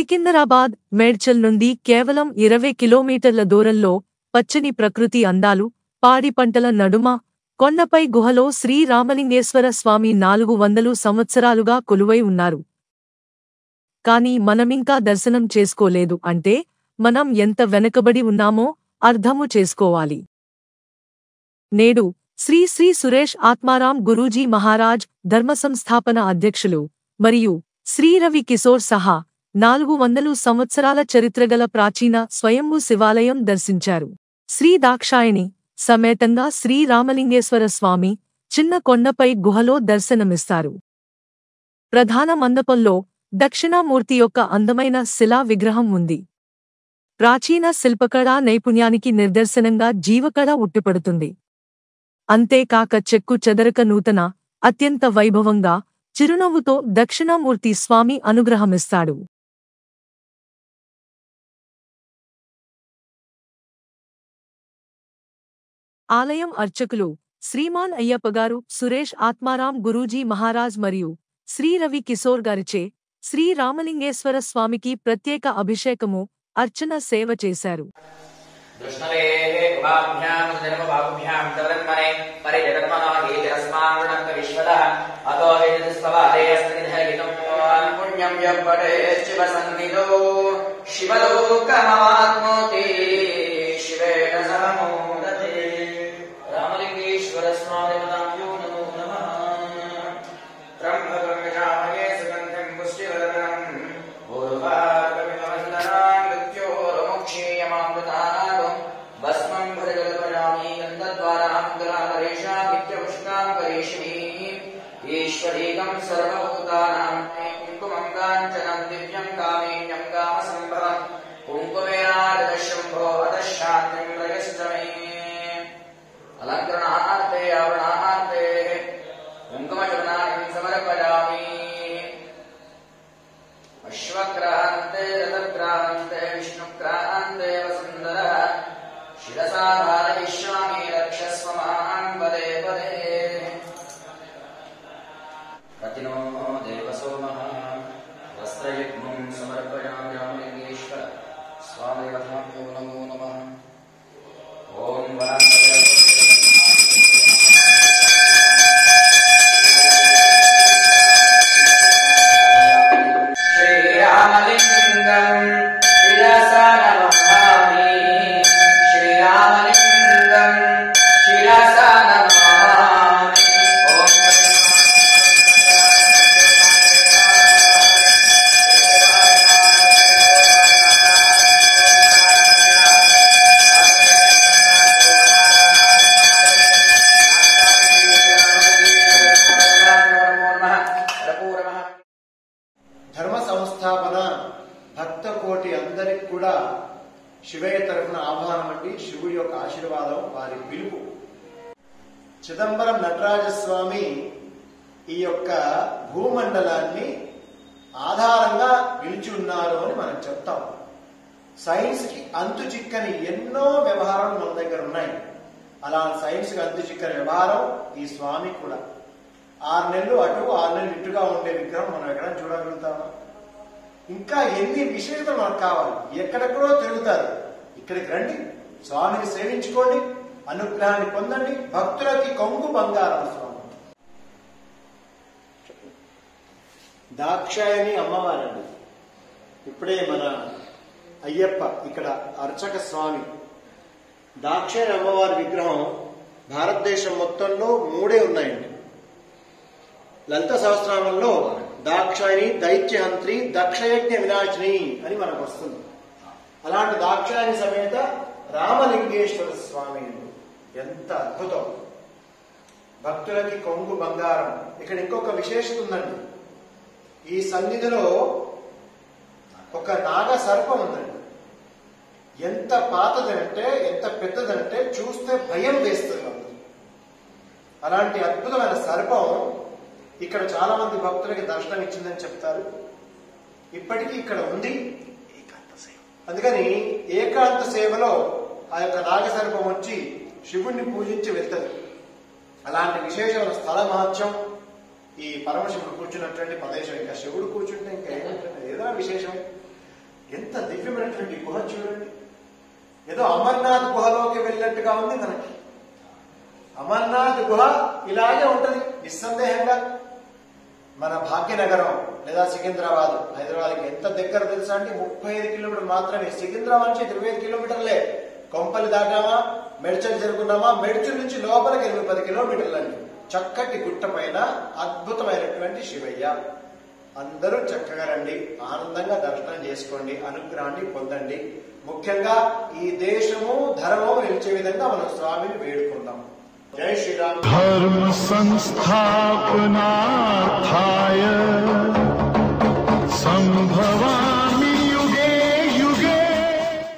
సికింద్రాబాద్, మేడ్చల్ నుండి కేవలం 20 కిలోమీటర్ల దూరంలో పచ్చని ప్రకృతి అందాలు, పాడి పంటల నడుమ, కొండపై గుహలో శ్రీ రామలింగేశ్వర స్వామి 400 సంవత్సరాలుగా కొలువై ఉన్నారు. కాని మనమింకా దర్శనం చేసుకోలేదు అంటే మనం ఎంత వెనకబడి ఉన్నామో అర్థము చేసుకోవాలి. నేడు శ్రీ శ్రీ సురేష్ ఆత్మారాం గురూజీ మహారాజ్ ధర్మసంస్థాపన అధ్యక్షులు మరియు శ్రీ రవి కిశోర్ సహా 400 సంవత్సరాల చరిత్రగల ప్రాచీన స్వయంభూ శివాలయం దర్శించారు. శ్రీ దాక్షాయణి సమేతంగా శ్రీ రామలింగేశ్వర స్వామి చిన్న కొండపై గుహలో దర్శనమిస్తారు. ప్రధాన మండపంలో దక్షిణామూర్తి యొక్క అందమైన శిలా విగ్రహం ఉంది. ప్రాచీన శిల్పకళా నైపుణ్యానికి నిదర్శనంగా జీవకళ ఉట్టిపడుతుంది. అంతేకాక చెక్కు చెదరక నూతన, అత్యంత వైభవంగా, చిరునవ్వుతో దక్షిణామూర్తి స్వామి అనుగ్రహమిస్తాడు. ఆలయం అర్చకులు శ్రీమాన్ అయ్యప్పగారు, సురేష్ ఆత్మారాం గురూజీ మహారాజ్ మరియు శ్రీ రవి కిశోర్ గారిచే శ్రీ రామలింగేశ్వర స్వామికి ప్రత్యేక అభిషేకము, అర్చన సేవ చేశారు. ఈశ్వరీకం సర్వభూతానాం కుంకుమం కాంచనం దివ్యం కామేయం కామసంభవం కుంకుమేనాద శంభో అతశాంతిం రయశ్చమే అలంకరణార్థే ఆవరణార్థే కుంకుమచూర్ణాన్ని సమర్పయామి. అశ్వక్రాంతే రథక్రాంతే విష్ణుక్రాంతే వసుందర శిరసా ధారయిష్యామి రక్షస్వ మాం పదే పదే. ప్రతినో దేవసోమః వస్త్రయజ్ఞం సమర్పయామి రామలింగేశ్వర స్వామి వదనాభ్యో నమో నమః. ఓం శ్రీరామలింగం శిరసా నమామి, శ్రీరామలింగం శిరసా నమామి. ధర్మ సంస్థాపన భక్త కోటి అందరికి కూడా శివయ్య తరఫున ఆహ్వానం అండి. శివుడి యొక్క ఆశీర్వాదం, వారి పిలుపు. చిదంబరం నటరాజస్వామి ఈ యొక్క భూమండలాన్ని ఆధారంగా నిలిచి ఉన్నారు అని మనం చెప్తాం. సైన్స్ కి అంతు చిక్కని ఎన్నో వ్యవహారాలు మన దగ్గర ఉన్నాయి. అలా సైన్స్ కి అంతు చిక్కని వ్యవహారం ఈ స్వామి కూడా. 6 నెలలు అటు 6 నెలలు ఇటుగా ఉండే విగ్రహం మనం ఎక్కడ చూడగలుగుతామా? ఇంకా ఎన్ని విశేషతలు మనకు కావాలి? ఎక్కడెక్కడో తిరుగుతారు. ఇక్కడికి రండి, స్వామిని సేవించుకోండి, అనుగ్రహాన్ని పొందండి. భక్తులకి కొంగు బంగారం స్వామి. దాక్షాయణి అమ్మవారండి. ఇప్పుడే మన అయ్యప్ప ఇక్కడ అర్చక స్వామి. దాక్షాయణి అమ్మవారి విగ్రహం భారతదేశం మొత్తంలో 3 ఉన్నాయండి. లలిత సహస్రనామంలో దాక్షాయణి, దైత్యహంత్రి, దక్షయజ్ఞ వినాశిని అని మనకు వస్తుంది. అలాంటి దాక్షాయణి సమేత రామలింగేశ్వర స్వామి ఎంత అద్భుతం! భక్తులకి కొంగు బంగారం. ఇక్కడ ఇంకొక విశేషత ఉందండి. ఈ సన్నిధిలో ఒక నాగ సర్పం ఉందండి. ఎంత పాతదంటే, ఎంత పెద్దదంటే చూస్తే భయం వేస్తుంది. అలాంటి అద్భుతమైన సర్పం ఇక్కడ చాలా మంది భక్తులకి దర్శనం ఇచ్చిందని చెప్తారు. ఇప్పటికీ ఇక్కడ ఉంది. అందుకని ఏకాంత సేవలో ఆ యొక్క నాగసర్పం వచ్చి శివుణ్ణి పూజించి వెళ్తుంది. అలాంటి విశేషమైన స్థల మహత్యం ఈ పరమశివుడు కూర్చున్నటువంటి ప్రదేశం. ఇంకా శివుడు కూర్చుంటే ఇంకా ఏదో విశేషమే. ఎంత దివ్యమైనటువంటి గుహ చూడండి. ఏదో అమర్నాథ్ గుహలోకి వెళ్ళినట్టుగా ఉంది మనకి. అమర్నాథ్ గుహ ఇలాగే ఉంటది నిస్సందేహంగా. మన భాగ్యనగరం లేదా సికింద్రాబాద్, హైదరాబాద్కి ఎంత దగ్గర తెలుసా అంటే 35 కిలోమీటర్లు మాత్రమే. సికింద్రాబాద్ నుంచి 25 కిలోమీటర్లే. కొంపలు దాటామా, మెడ్చల్ జరుగుతున్నామా, మెడ్చల్ నుంచి లోపలికి 10 కిలోమీటర్లండి. చక్కటి గుట్ట పైన అద్భుతమైనటువంటి శివయ్య. అందరూ చక్కగా రండి, ఆనందంగా దర్శనం చేసుకోండి, అనుగ్రహాన్ని పొందండి. ముఖ్యంగా ఈ దేశము ధర్మము నిలిచే విధంగా మనం స్వామిని వేడుకుందాం. జై శ్రీరామ్. धर्म संस्थापनार्थाय संभवा